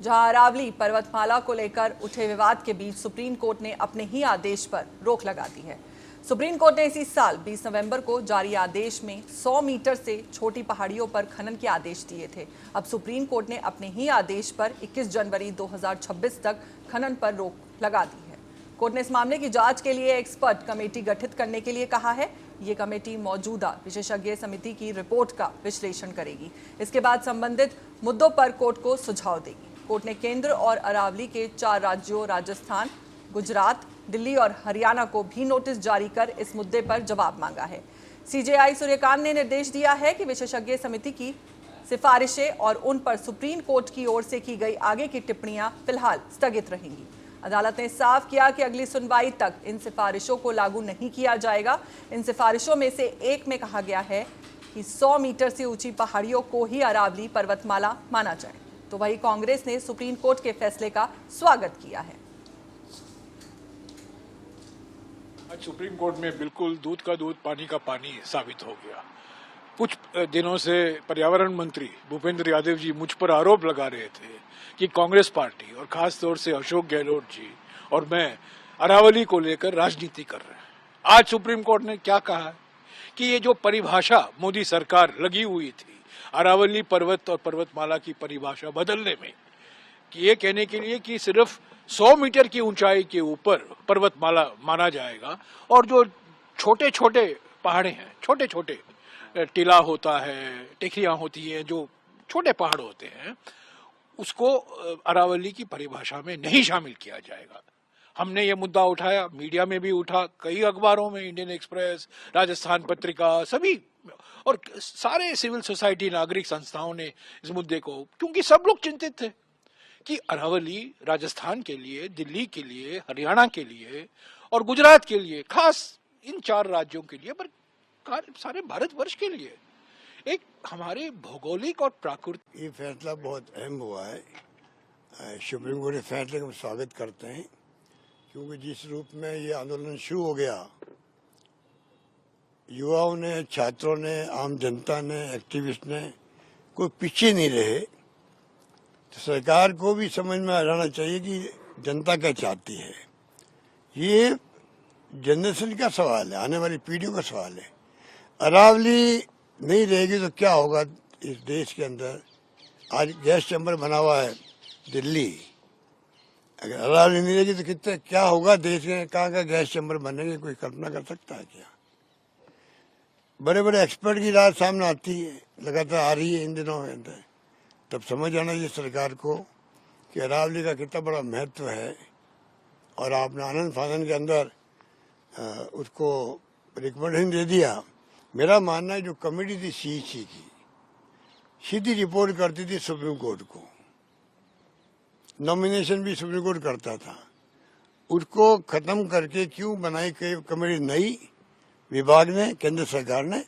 जहां अरावली पर्वतमाला को लेकर उठे विवाद के बीच सुप्रीम कोर्ट ने अपने ही आदेश पर रोक लगा दी है। सुप्रीम कोर्ट ने इसी साल 20 नवंबर को जारी आदेश में 100 मीटर से छोटी पहाड़ियों पर खनन के आदेश दिए थे। अब सुप्रीम कोर्ट ने अपने ही आदेश पर 21 जनवरी 2026 तक खनन पर रोक लगा दी है। कोर्ट ने इस मामले की जांच के लिए एक्सपर्ट कमेटी गठित करने के लिए कहा है। ये कमेटी मौजूदा विशेषज्ञ समिति की रिपोर्ट का विश्लेषण करेगी। इसके बाद संबंधित मुद्दों पर कोर्ट को सुझाव देगी। कोर्ट ने केंद्र और अरावली के 4 राज्यों राजस्थान, गुजरात, दिल्ली और हरियाणा को भी नोटिस जारी कर इस मुद्दे पर जवाब मांगा है। सीजेआई सूर्यकांत ने निर्देश दिया है कि विशेषज्ञ समिति की सिफारिशें और उन पर सुप्रीम कोर्ट की ओर से की गई आगे की टिप्पणियां फिलहाल स्थगित रहेंगी। अदालत ने साफ किया कि अगली सुनवाई तक इन सिफारिशों को लागू नहीं किया जाएगा। इन सिफारिशों में से एक में कहा गया है कि 100 मीटर से ऊंची पहाड़ियों को ही अरावली पर्वतमाला माना जाए। तो वहीं कांग्रेस ने सुप्रीम कोर्ट के फैसले का स्वागत किया है। आज सुप्रीम कोर्ट में बिल्कुल दूध का दूध पानी का पानी साबित हो गया। कुछ दिनों से पर्यावरण मंत्री भूपेंद्र यादव जी मुझ पर आरोप लगा रहे थे कि कांग्रेस पार्टी और खास तौर से अशोक गहलोत जी और मैं अरावली को लेकर राजनीति कर रहे हैं। आज सुप्रीम कोर्ट ने क्या कहा है कि ये जो परिभाषा मोदी सरकार लगी हुई थी अरावली पर्वत और पर्वतमाला की परिभाषा बदलने में, कि ये कहने के लिए कि सिर्फ 100 मीटर की ऊंचाई के ऊपर पर्वतमाला माना जाएगा और जो छोटे छोटे पहाड़े हैं, छोटे छोटे टीला होता है, टेकरियां होती हैं, जो छोटे पहाड़ होते हैं, उसको अरावली की परिभाषा में नहीं शामिल किया जाएगा। हमने ये मुद्दा उठाया, मीडिया में भी उठा, कई अखबारों में, इंडियन एक्सप्रेस, राजस्थान पत्रिका, सभी और सारे सिविल सोसाइटी नागरिक संस्थाओं ने इस मुद्दे को, क्योंकि सब लोग चिंतित थे कि अरावली राजस्थान के लिए, दिल्ली के लिए, हरियाणा के लिए और गुजरात के लिए, खास इन 4 राज्यों के लिए, पर सारे भारतवर्ष के लिए एक हमारे भौगोलिक और प्राकृतिक। ये फैसला बहुत अहम हुआ है। सुप्रीम कोर्ट के फैसले का हम स्वागत करते हैं, क्योंकि जिस रूप में ये आंदोलन शुरू हो गया, युवाओं ने, छात्रों ने, आम जनता ने, एक्टिविस्ट ने, कोई पीछे नहीं रहे। तो सरकार को भी समझ में आ जाना चाहिए कि जनता क्या चाहती है। ये जनरेशन का सवाल है, आने वाली पीढ़ियों का सवाल है। अरावली नहीं रहेगी तो क्या होगा इस देश के अंदर। आज गैस चैम्बर बना हुआ है दिल्ली, अगर अरावली नहीं रहेगी तो कितना क्या होगा देश में, कहाँ का गैस चैम्बर बनेंगे, कोई कल्पना कर सकता है क्या। बड़े बड़े एक्सपर्ट की राय सामने आती है, लगातार आ रही है इन दिनों के अंदर। तब समझ आना चाहिए सरकार को कि अरावली का कितना बड़ा महत्व है। और आपने आनंद फानन के अंदर उसको रिकमेंडेशन दे दिया। मेरा मानना है जो कमेटी थी सीईसी की, सीधी रिपोर्ट करती थी सुप्रीम कोर्ट को, नॉमिनेशन भी सुप्रीम कोर्ट करता था। उसको खत्म करके क्यों बनाई कमेटी नई विभाग ने, केंद्र सरकार ने,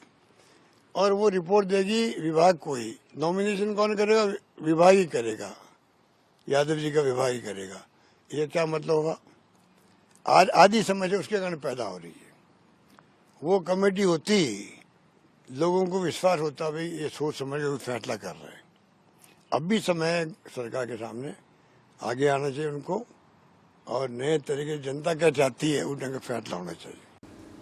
और वो रिपोर्ट देगी विभाग को ही। नॉमिनेशन कौन करेगा? विभाग ही करेगा, यादव जी का विभाग ही करेगा। ये क्या मतलब होगा? आज आधी समझ उसके कारण पैदा हो रही है। वो कमेटी होती, लोगों को विश्वास होता भाई ये सोच समझ कर फैसला कर रहे हैं। अब भी समय सरकार के सामने आगे आना चाहिए उनको, और नए तरीके जनता क्या चाहती है उस ढंग का फैसला होना चाहिए।